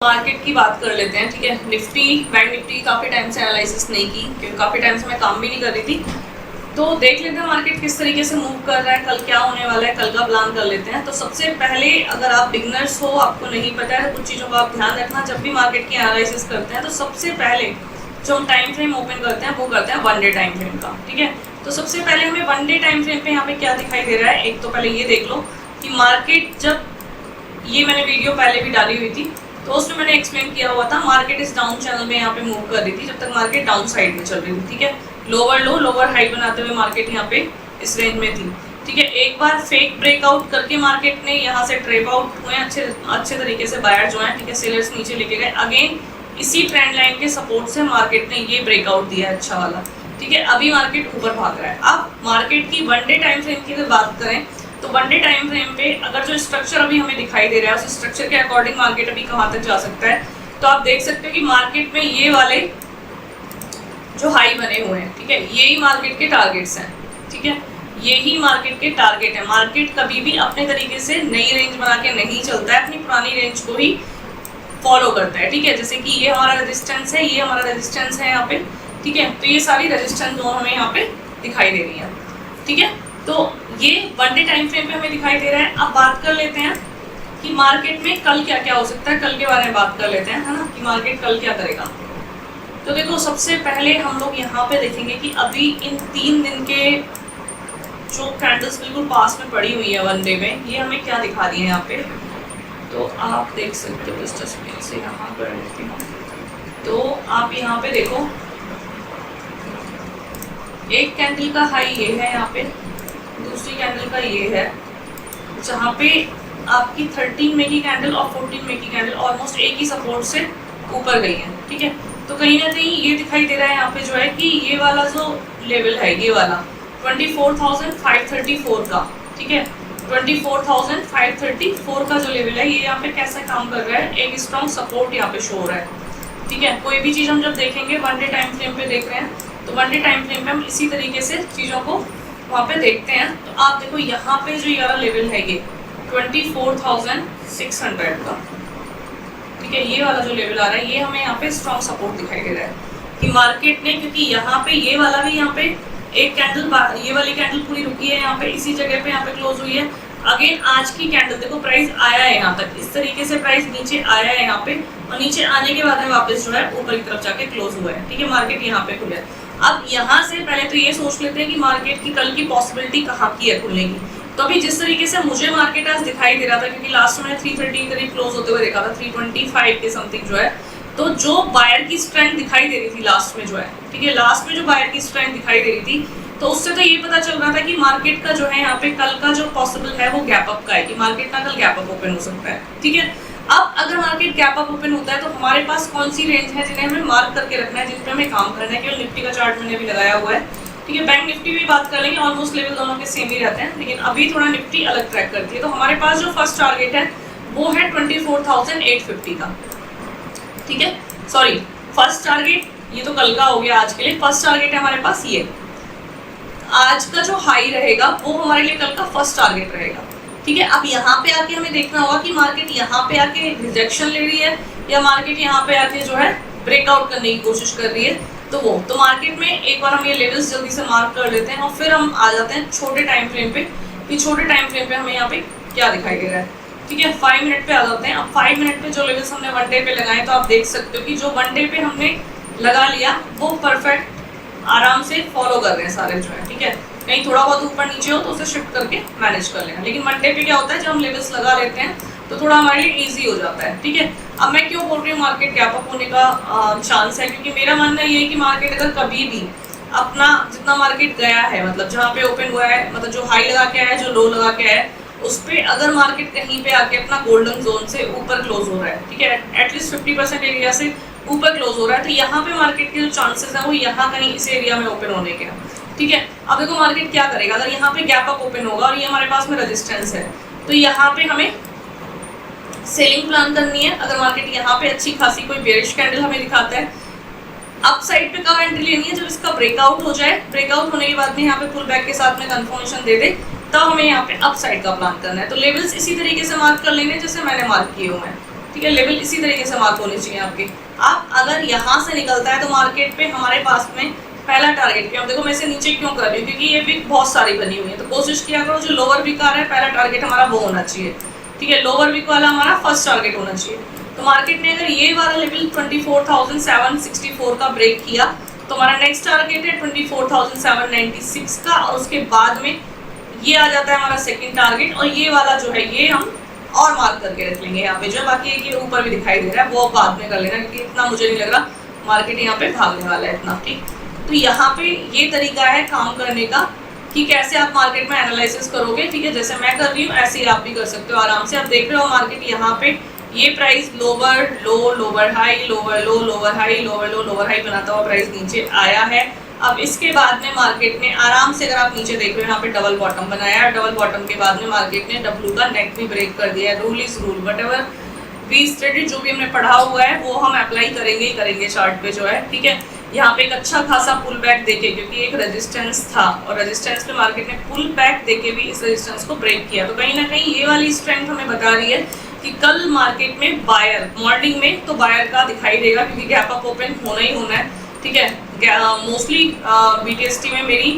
Market की बात कर लेते हैं। ठीक है, निफ्टी बैंक निफ्टी काफ़ी टाइम से एनालिसिस नहीं की क्योंकि काफ़ी टाइम से मैं काम भी नहीं कर रही थी। तो देख लेते हैं मार्केट किस तरीके से मूव कर रहा है, कल क्या होने वाला है, कल का प्लान कर लेते हैं। तो सबसे पहले अगर आप बिगनर्स हो, आपको नहीं पता है, तो कुछ चीज़ों का आप ध्यान रखना। जब भी मार्केट की एनालिसिस करते हैं तो सबसे पहले जो हम टाइम फ्रेम ओपन करते हैं वो करते हैं 1 डे टाइम फ्रेम का। ठीक है, तो सबसे पहले हमें 1 डे टाइम फ्रेम पे यहाँ पे क्या दिखाई दे रहा है। एक तो पहले ये देख लो कि मार्केट जब, ये मैंने वीडियो पहले भी डाली हुई थी तो उसमें मैंने एक्सप्लेन किया हुआ था, मार्केट इस डाउन चैनल में यहाँ पे मूव कर रही थी जब तक मार्केट डाउन साइड में चल रही थी। ठीक है, लोअर लो लोअर हाई बनाते हुए मार्केट यहाँ पे इस रेंज में थी। ठीक है, एक बार फेक ब्रेकआउट करके मार्केट ने यहाँ से ट्रेप आउट हुए अच्छे तरीके से, बायर जो है, ठीक है, सेलर्स नीचे लेके गए। अगेन इसी ट्रेंड लाइन के सपोर्ट से मार्केट ने ये ब्रेकआउट दिया अच्छा वाला। ठीक है, अभी मार्केट ऊपर भाग रहा है। अब मार्केट की 1 डे टाइम फ्रेम की अगर बात करें तो 1 डे टाइम फ्रेम पे अगर जो स्ट्रक्चर अभी हमें दिखाई दे रहा है उस स्ट्रक्चर के अकॉर्डिंग मार्केट अभी कहाँ तक जा सकता है। तो आप देख सकते हो कि मार्केट में ये वाले जो हाई बने हुए हैं, ठीक है, यही मार्केट के टारगेट्स हैं। ठीक है, यही मार्केट के टारगेट है। मार्केट कभी भी अपने तरीके से नई रेंज बना के नहीं चलता है, अपनी पुरानी रेंज को ही फॉलो करता है। ठीक है, जैसे कि ये हमारा रेजिस्टेंस है, ये हमारा रेजिस्टेंस है यहाँ पे। ठीक है, तो ये सारी रेजिस्टेंस जोन हमें यहाँ पे दिखाई दे रही है। ठीक है, तो ये 1 डे टाइम फ्रेम पे हमें दिखाई दे रहा है। अब बात कर लेते हैं कि मार्केट में कल क्या क्या हो सकता है, कल के बारे में बात कर लेते हैं, है ना, कि मार्केट कल क्या करेगा। तो देखो, सबसे पहले हम लोग यहाँ पे देखेंगे कि अभी इन 3 दिन के जो कैंडल्स बिल्कुल पास में पड़ी हुई है 1 डे में, ये हमें क्या दिखा दी है यहाँ पे। तो आप देख सकते हो इस तस्वीर से, यहाँ पर देखती हूँ तो आप यहाँ पे देखो, एक कैंडल का हाई ये है यहाँ पे, दूसरी कैंडल का ये है, जहाँ पे आपकी 13 में की कैंडल और 14 में की कैंडल ऑलमोस्ट एक ही सपोर्ट से ऊपर गई है। ठीक है, तो कहीं ना कहीं ये दिखाई दे रहा है यहाँ पे जो है कि ये वाला जो लेवल है, ये वाला 24,534 का, ठीक है, 24,534 का जो लेवल है, ये यहाँ पे कैसा काम कर रहा है, एक स्ट्रॉन्ग सपोर्ट यहाँ पे शो हो रहा है। ठीक है, कोई भी चीज़ हम जब देखेंगे 1 डे टाइम फ्रेम पे देख रहे हैं तो 1 डे टाइम फ्रेम पे हम इसी तरीके से चीज़ों को वहाँ पे देखते हैं। तो आप देखो यहाँ पे जो ये वाला लेवल है, ये 24,600 का, ठीक है, ये वाला जो लेवल आ रहा है, ये हमें यहाँ पे स्ट्रॉन्ग सपोर्ट दिखाई दे रहा है कि मार्केट ने, क्योंकि यहाँ पे ये वाला भी, यहाँ पे एक कैंडल, ये वाली कैंडल पूरी रुकी है यहाँ पे, इसी जगह पे यहाँ पे क्लोज हुई है। अगेन आज की कैंडल देखो, प्राइस आया है यहाँ तक, इस तरीके से प्राइस नीचे आया है यहाँ पे, और नीचे आने के बाद में वापस जो है ऊपर की तरफ जाके क्लोज हुआ है। ठीक है, मार्केट यहाँ पे खुला है। अब यहाँ से पहले तो ये सोच लेते हैं कि मार्केट की कल की पॉसिबिलिटी कहाँ की है खुलने की। तो अभी जिस तरीके से मुझे मार्केट आज दिखाई दे रहा था, क्योंकि लास्ट में 330 करीब क्लोज होते हुए देखा था, 325 के समथिंग जो है, तो जो बायर की स्ट्रेंथ दिखाई दे रही थी लास्ट में जो है, ठीक है, लास्ट में जो बायर की स्ट्रेंथ दिखाई दे रही थी, तो उससे तो ये पता चल रहा था कि मार्केट का जो है यहाँ पे कल का जो पॉसिबल है वो गैप अप का है, कि मार्केट का कल गैप अप ओपन हो सकता है। ठीक है, अब अगर मार्केट गैप अप ओपन होता है तो हमारे पास कौन सी रेंज है जिन्हें हमें मार्क करके रखना है, जिन पे हमें काम करना है। केवल निफ्टी का चार्ट मैंने भी लगाया हुआ है। ठीक है, बैंक निफ्टी भी बात कर लेंगे, ऑलमोस्ट लेवल दोनों के सेम ही रहते हैं, लेकिन अभी थोड़ा निफ्टी अलग ट्रैक करती है। तो हमारे पास जो फर्स्ट टारगेट है वो है 24,850 का। ठीक है, सॉरी, फर्स्ट टारगेट ये तो कल का हो गया, आज के लिए फर्स्ट टारगेट है हमारे पास ये। आज का जो हाई रहेगा वो हमारे लिए कल का फर्स्ट टारगेट रहेगा। ठीक है, अब यहाँ पे आके हमें देखना होगा कि मार्केट यहाँ पे आके रिजेक्शन ले रही है या मार्केट यहाँ पे आके जो है ब्रेकआउट करने की कोशिश कर रही है। तो मार्केट में एक बार हम ये लेवल्स जल्दी से मार्क कर लेते हैं और फिर हम आ जाते हैं छोटे टाइम फ्रेम पे, कि छोटे टाइम फ्रेम पे हमें यहाँ पे क्या दिखाई दे रहा है। ठीक है, 5 मिनट पे आ जाते हैं। अब 5 मिनट पे जो लेवल्स हमने 1 डे पे लगाए, तो आप देख सकते हो कि जो 1 डे पे हमने लगा लिया वो परफेक्ट आराम से फॉलो कर रहे हैं सारे जो है। ठीक है, कहीं थोड़ा बहुत ऊपर नीचे हो तो उसे शिफ्ट करके मैनेज कर लेना। लेकिन 1 डे पे क्या होता है, जब हम लेवल्स लगा लेते हैं तो थोड़ा हमारे लिए इजी हो जाता है। ठीक है, अब मैं क्यों बोल रही हूँ मार्केट गैप अप होने का चांस है, क्योंकि मेरा मानना ये है कि मार्केट अगर कभी भी अपना जितना मार्केट गया है, मतलब जहाँ पे ओपन हुआ है, मतलब जो हाई लगा के आया है, जो लो लगा के आया है, उस पर अगर मार्केट कहीं पे आके अपना गोल्डन जोन से ऊपर क्लोज हो रहा है, ठीक है, एटलीस्ट 50% एरिया से ऊपर क्लोज हो रहा है, तो यहाँ पे मार्केट के जो चांसेस हैं वो यहाँ कहीं इस एरिया में ओपन होने के। ठीक है, अब देखो मार्केट क्या करेगा, अगर यहाँ पे गैप अप ओपन होगा और ये हमारे पास में रेजिस्टेंस है, तो यहाँ पे हमें सेलिंग प्लान करनी है। अगर मार्केट यहाँ पे अच्छी खासी कोई बेरिश कैंडल हमें दिखाता है, अप साइड पे कब एंट्री लेनी है, जब इसका ब्रेकआउट हो जाए, ब्रेकआउट होने के बाद में यहाँ पे पुल बैक के साथ में कंफर्मेशन दे दे, तब हमें यहाँ पे अप साइड का प्लान करना है। तो लेवल्स इसी तरीके से मार्क कर लेने जैसे मैंने मार्क किए हुए हैं। ठीक है, लेवल इसी तरीके से मार्क होने चाहिए आपके। आप अगर यहाँ से निकलता है तो मार्केट पे हमारे पास में पहला टारगेट क्या, देखो मैं इसे नीचे क्यों कर रही हूँ, क्योंकि ये विक बहुत सारी बनी हुई है, तो कोशिश किया करो जो लोअर विक आ रहा है पहला टारगेट हमारा वो होना चाहिए, ठीक है, लोअर विक वाला हमारा फर्स्ट टारगेट होना चाहिए। तो मार्केट ने अगर ये वाला लेवल 24,764 का ब्रेक किया तो हमारा नेक्स्ट टारगेट है 24,796 का, और उसके बाद में ये आ जाता है हमारा सेकंड टारगेट, और ये वाला जो है ये हम और मार्क करके रख लेंगे यहाँ पे, जो बाकी एक ऊपर भी दिखाई दे रहा है वो बाद में कर लेना, क्योंकि इतना मुझे नहीं लग रहा मार्केट यहाँ पे भागने वाला है इतना, ठीक। तो यहाँ पे ये तरीका है काम करने का कि कैसे आप मार्केट में एनालिसिस करोगे, ठीक है, जैसे मैं कर रही हूँ ऐसे ही आप भी कर सकते हो आराम से। आप देख रहे हो मार्केट यहाँ पे ये प्राइस लोअर लो लोअर हाई लोअर लो लोअर हाई लोअर लो लोअर हाई बनाता हुआ प्राइस नीचे आया है। अब इसके बाद में मार्केट ने आराम से, अगर आप नीचे देख रहे हो यहाँ पे डबल बॉटम बनाया है, डबल बॉटम के बाद में मार्केट ने डब्ल्यू का नेक भी ब्रेक कर दिया है। Rule is rule, whatever we studied, जो भी हमने पढ़ा हुआ है वो हम अप्लाई करेंगे ही करेंगे चार्ट पे जो है, ठीक है। यहाँ पे एक अच्छा खासा पुल बैक देके, क्योंकि एक रेजिस्टेंस था और रेजिस्टेंस पे मार्केट ने पुल बैक देके भी इस रेजिस्टेंस को ब्रेक किया, तो कहीं ना कहीं ये वाली स्ट्रेंथ हमें बता रही है कि कल मार्केट में बायर, मॉर्निंग में तो बायर का दिखाई देगा, क्योंकि गैप अप ओपन होना ही होना है, ठीक है। मोस्टली BTST में मेरी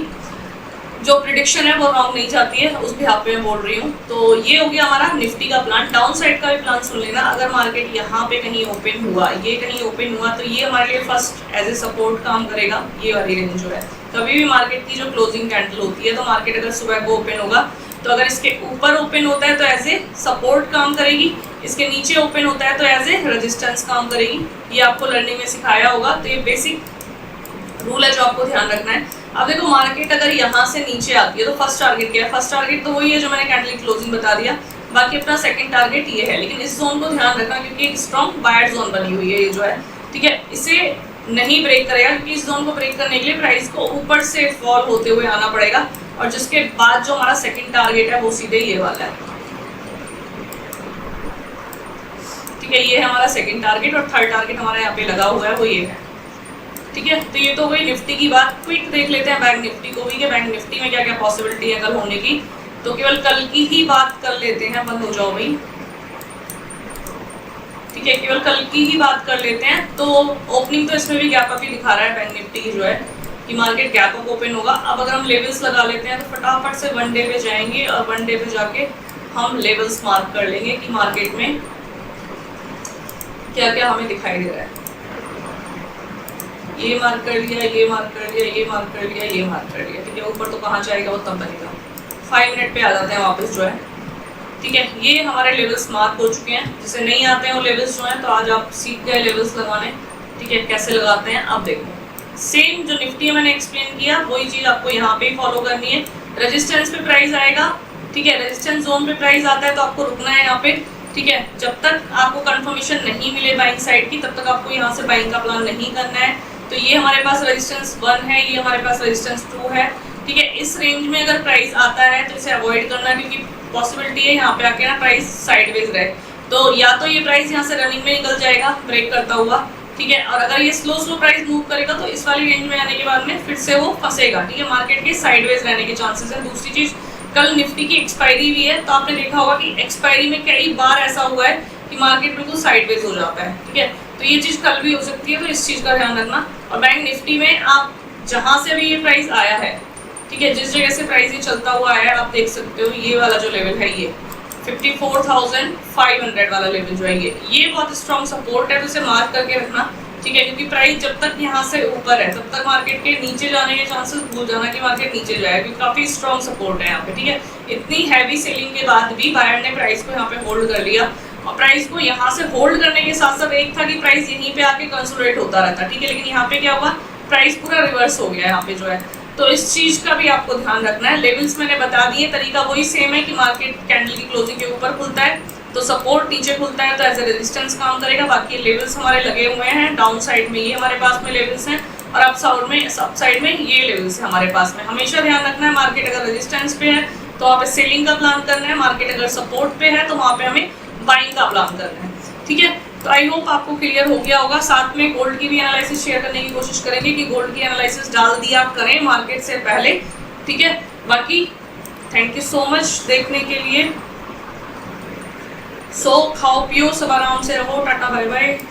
जो प्रिडिक्शन है वो रॉन्ग नहीं जाती है, उस भी हाथ पे मैं बोल रही हूँ। तो ये हो गया हमारा निफ्टी का प्लान। डाउन साइड का भी प्लान सुन लेना, अगर मार्केट यहाँ पे कहीं ओपन हुआ, ये कहीं ओपन हुआ, तो ये हमारे लिए फर्स्ट एज ए सपोर्ट काम करेगा, ये वाली रेंज जो है। कभी भी मार्केट की जो क्लोजिंग कैंडल होती है, तो मार्केट अगर सुबह को ओपन होगा तो अगर इसके ऊपर ओपन होता है तो एज ए सपोर्ट काम करेगी, इसके नीचे ओपन होता है तो एज ए रेजिस्टेंस काम करेगी। ये आपको लर्निंग में सिखाया होगा, तो ये बेसिक रूल है जो आपको ध्यान रखना है। अब देखो मार्केट अगर यहाँ से नीचे आती है तो फर्स्ट टारगेट क्या है, फर्स्ट टारगेट तो वही है जो मैंने कैंडल क्लोजिंग बता दिया, बाकी अपना सेकंड टारगेट ये है। लेकिन इस जोन को ध्यान रखना, क्योंकि एक स्ट्रॉन्ग बायर जोन बनी हुई है ये जो है, ठीक है, इसे नहीं ब्रेक करेगा, क्योंकि इस जोन को ब्रेक करने के लिए प्राइस को ऊपर से फॉल होते हुए आना पड़ेगा, और जिसके बाद जो हमारा सेकंड टारगेट है वो सीधे ये वाला है, ठीक है, ये है हमारा सेकंड टारगेट, और थर्ड टारगेट हमारा यहाँ पे लगा हुआ है वो ये है, ठीक है। तो ये तो वही निफ्टी की बात। क्विक देख लेते हैं बैंक निफ्टी को भी, कि बैंक निफ्टी में क्या क्या पॉसिबिलिटी है कल होने की। तो केवल कल की ही बात कर लेते हैं, बंद हो जाओ भाई, ठीक है, केवल कल की ही बात कर लेते हैं। तो ओपनिंग तो इसमें भी गैप अप ही दिखा रहा है बैंक निफ्टी की जो है, कि मार्केट गैप अप ओपन होगा। अब अगर हम लेवल्स लगा लेते हैं तो फटाफट से वन डे पे जाएंगे, और वन डे पे जाके हम लेवल्स मार्क कर लेंगे कि मार्केट में क्या क्या हमें दिखाई दे रहा है। ये मार्क कर लिया, ये मार्क कर लिया, ये मार्क कर लिया, ये मार्क कर लिया, ठीक है। ऊपर तो कहाँ जाएगा वो तब बनेगा। 5 मिनट पे आ जाते हैं वापस जो है, ठीक है। ये हमारे लेवल्स मार्क हो चुके हैं, जिसे नहीं आते हैं वो लेवल्स जो हैं, तो आज आप सीख गए लेवल्स लगाने, ठीक है, कैसे लगाते हैं। अब देखो सेम जो निफ्टी में मैंने एक्सप्लेन किया वही चीज़ आपको यहाँ पे ही फॉलो करनी है। रेजिस्टेंस पे प्राइस आएगा, ठीक है, रेजिस्टेंस जोन पे प्राइस आता है तो आपको रुकना है यहाँ पे, ठीक है। जब तक आपको कंफर्मेशन नहीं मिले बाइंग साइड की, तब तक आपको यहाँ से बाइंग का प्लान नहीं करना है। तो ये हमारे पास रेजिस्टेंस 1 है, ये हमारे पास रेजिस्टेंस 2 है, ठीक है। इस रेंज में अगर प्राइस आता है तो इसे अवॉइड करना, क्योंकि पॉसिबिलिटी है यहाँ पे आके ना प्राइस साइडवेज रहे, तो या तो ये प्राइस यहाँ से रनिंग में निकल जाएगा ब्रेक करता हुआ, ठीक है, और अगर ये स्लो प्राइस मूव करेगा तो इस वाली रेंज में आने के बाद में फिर से वो फंसेगा, ठीक है। मार्केट के साइडवेज रहने के चांसेस है। दूसरी चीज, कल निफ्टी की एक्सपायरी भी है, तो आपने देखा होगा कि एक्सपायरी में कई बार ऐसा हुआ है कि मार्केट बिल्कुल साइडवेज हो जाता है, ठीक है। तो ये चीज़ कल भी हो सकती है, तो इस चीज़ का ध्यान रखना। और बैंक निफ्टी में आप जहाँ से भी ये प्राइस आया है, ठीक है, जिस जगह से प्राइस ये चलता हुआ आया है, आप देख सकते हो ये वाला जो लेवल है, ये 54,500 वाला लेवल जो है, ये बहुत स्ट्रॉन्ग सपोर्ट है, तो इसे मार्क करके रखना, ठीक है। क्योंकि प्राइस जब तक यहाँ से ऊपर है तब तक मार्केट के नीचे जाने के चांसेस भूल जाना कि मार्केट नीचे जाए, क्योंकि काफ़ी स्ट्रॉन्ग सपोर्ट है यहाँ पे, ठीक है। इतनी हैवी सेलिंग के बाद भी बायर ने प्राइस को यहाँ पे होल्ड कर लिया, और प्राइस को यहाँ से होल्ड करने के साथ साथ एक था कि प्राइस यहीं पे आके कंसोलिडेट होता रहता, ठीक है। लेकिन यहाँ पे क्या हुआ, प्राइस पूरा रिवर्स हो गया यहाँ पे जो है, तो इस चीज का भी आपको ध्यान रखना है। लेवल्स मैंने बता दिए, तरीका वही सेम है कि मार्केट कैंडल की क्लोजिंग के ऊपर खुलता है तो सपोर्ट, नीचे खुलता है तो एज ए रेजिस्टेंस काम करेगा। बाकी लेवल्स हमारे लगे हुए हैं, डाउन साइड में ये हमारे पास में लेवल्स हैं, और अप साइड में ये लेवल्स है हमारे पास में। हमेशा ध्यान रखना है, मार्केट अगर रेजिस्टेंस पे है तो वहाँ पे सेलिंग का प्लान करना है, मार्केट अगर सपोर्ट पे है तो वहाँ पे हमें बाइंग का प्लान करना है, ठीक है। तो आई होप आपको क्लियर हो गया होगा। साथ में गोल्ड की भी एनालिसिस शेयर करने की कोशिश करेंगे कि गोल्ड की एनालिसिस डाल दिया करें मार्केट से पहले, ठीक है। बाकी थैंक यू सो मच देखने के लिए। सो खाओ पियो, सब आराम से रहो, टाटा बाय बाय।